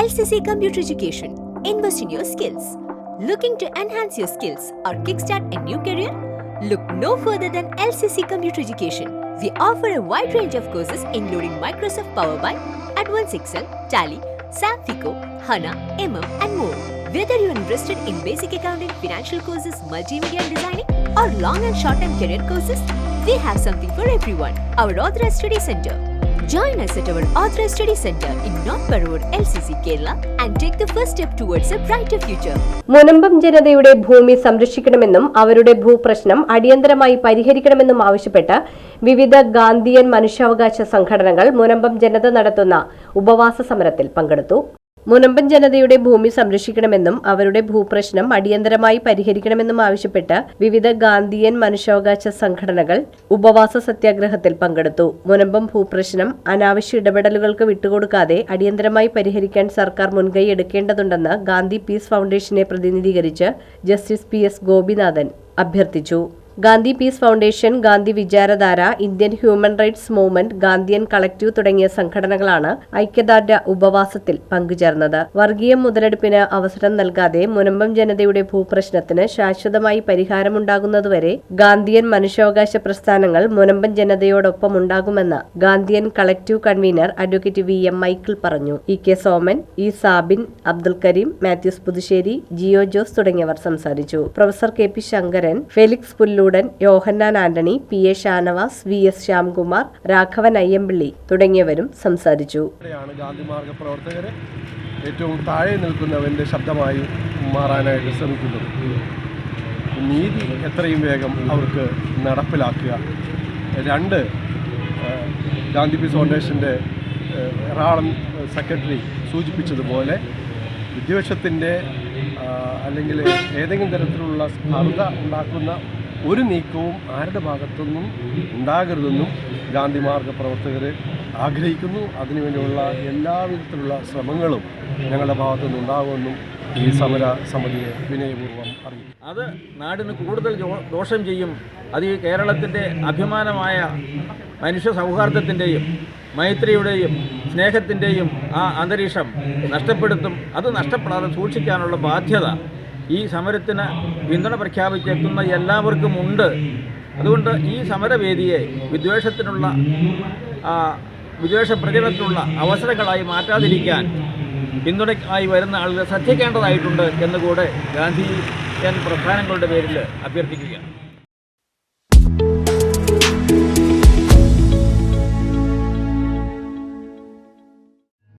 LCC Computer Education. Invest in your skills. Looking to enhance your skills or kickstart a new career? Look no further than LCC Computer Education. We offer a wide range of courses including Microsoft Power BI, Advanced Excel, Tally, SAP FICO, HANA, and more. Whether you are interested in basic accounting, financial courses, multimedia and designing, or long and short-term career courses, we have something for everyone. Our Authorized Study Center. Join us at our Authorized Study Center in North Parur, LCC, Kerala and take the first step towards a brighter future. Munambam ജനതയുടെ ഭൂമി സംരക്ഷിക്കണമെന്നും അവരുടെ ഭൂപ്രശ്നം അടിയന്തരമായി പരിഹരിക്കണമെന്നും ആവശ്യപ്പെട്ട് വിവിധ ഗാന്ധിയൻ മനുഷ്യാവകാശ സംഘടനകൾ മുനമ്പം ജനത നടത്തുന്ന ഉപവാസ സമരത്തിൽ പങ്കെടുത്തു. മുനമ്പൻ ജനതയുടെ ഭൂമി സംരക്ഷിക്കണമെന്നും അവരുടെ ഭൂപ്രശ്നം അടിയന്തരമായി പരിഹരിക്കണമെന്നും ആവശ്യപ്പെട്ട് വിവിധ ഗാന്ധിയൻ മനുഷ്യാവകാശ സംഘടനകൾ ഉപവാസ സത്യാഗ്രഹത്തിൽ പങ്കെടുത്തു. മുനമ്പം ഭൂപ്രശ്നം അനാവശ്യ ഇടപെടലുകൾക്ക് വിട്ടുകൊടുക്കാതെ അടിയന്തരമായി പരിഹരിക്കാൻ സർക്കാർ മുൻകൈ എടുക്കേണ്ടതുണ്ടെന്ന് ഗാന്ധി പീസ് ഫൗണ്ടേഷനെ പ്രതിനിധീകരിച്ച് ജസ്റ്റിസ് PS ഗോപിനാഥൻ അഭ്യർത്ഥിച്ചു. ഗാന്ധി പീസ് ഫൗണ്ടേഷൻ, ഗാന്ധി വിചാരധാര, Indian human rights movement, Gandhian collective തുടങ്ങിയ സംഘടനകളാണ് ഐക്യദാർഢ്യ ഉപവാസത്തിൽ പങ്കുചേർന്നത്. വർഗീയ മുതലെടുപ്പിന് അവസരം നൽകാതെ മുനമ്പം ജനതയുടെ ഭൂപ്രശ്നത്തിന് ശാശ്വതമായി പരിഹാരമുണ്ടാകുന്നതുവരെ ഗാന്ധിയൻ മനുഷ്യാവകാശ പ്രസ്ഥാനങ്ങൾ മുനമ്പൻ ജനതയോടൊപ്പമുണ്ടാകുമെന്ന് Gandhian collective convener advocate VM Michael പറഞ്ഞു. EK Soman, E Sabin, Abdul Karim, Mathews Puthussery, Jio Jose തുടങ്ങിയവർ സംസാരിച്ചു. Professor KP Shankaran, Felix Pulludan, Yohannan Antony, PA Shanavas, VS Shyamkumar, Raghavan Ayyampilly തുടങ്ങിയവരും സംസാരിച്ചു. ഗാന്ധി മാർഗ പ്രവർത്തകരെ ഏറ്റവും താഴെ നിൽക്കുന്നവന്റെ ശബ്ദമായി മാറാനായിട്ട് ശ്രമിക്കുന്നത്. നീതി എത്രയും വേഗം അവർക്ക് നടപ്പിലാക്കുക. 2, ഗാന്ധി പീസ് ഫൗണ്ടേഷൻ്റെ എറണാകുളം സെക്രട്ടറി സൂചിപ്പിച്ചതുപോലെ വിദ്വേഷത്തിൻ്റെ അല്ലെങ്കിൽ ഏതെങ്കിലും തരത്തിലുള്ള സ്പർദ്ധ ഉണ്ടാക്കുന്ന ഒരു നീക്കവും ആരുടെ ഭാഗത്തുനിന്നും ഉണ്ടാകരുതെന്നും ഗാന്ധി മാർഗ പ്രവർത്തകർ ആഗ്രഹിക്കുന്നു. അതിനുവേണ്ടിയുള്ള എല്ലാവിധത്തിലുള്ള ശ്രമങ്ങളും ഞങ്ങളുടെ ഭാഗത്തുനിന്ന് ഉണ്ടാകുമെന്നും ഈ സമര സമിതിയെ വിനയപൂർവ്വം അറിയിക്കും. അത് നാടിന് കൂടുതൽ ദോഷം ചെയ്യും. അത് ഈ കേരളത്തിൻ്റെ അഭിമാനമായ മനുഷ്യ സൗഹാർദ്ദത്തിൻ്റെയും മൈത്രിയുടെയും സ്നേഹത്തിൻ്റെയും ആ അന്തരീക്ഷം നഷ്ടപ്പെടുത്തും. അത് നഷ്ടപ്പെടാതെ സൂക്ഷിക്കാനുള്ള ബാധ്യത ഈ സമരത്തിന് പിന്തുണ പ്രഖ്യാപിച്ചെത്തുന്ന എല്ലാവർക്കും ഉണ്ട്. അതുകൊണ്ട് ഈ സമരവേദിയെ വിദ്വേഷ പ്രചരണത്തിനുള്ള അവസരങ്ങളായി മാറ്റാതിരിക്കാൻ പിന്തുണയ്ക്കായി വരുന്ന ആളുകൾ ശ്രദ്ധിക്കേണ്ടതായിട്ടുണ്ട് എന്നുകൂടെ ഗാന്ധിയൻ പ്രസ്ഥാനങ്ങളുടെ പേരിൽ അഭ്യർത്ഥിക്കുകയാണ്.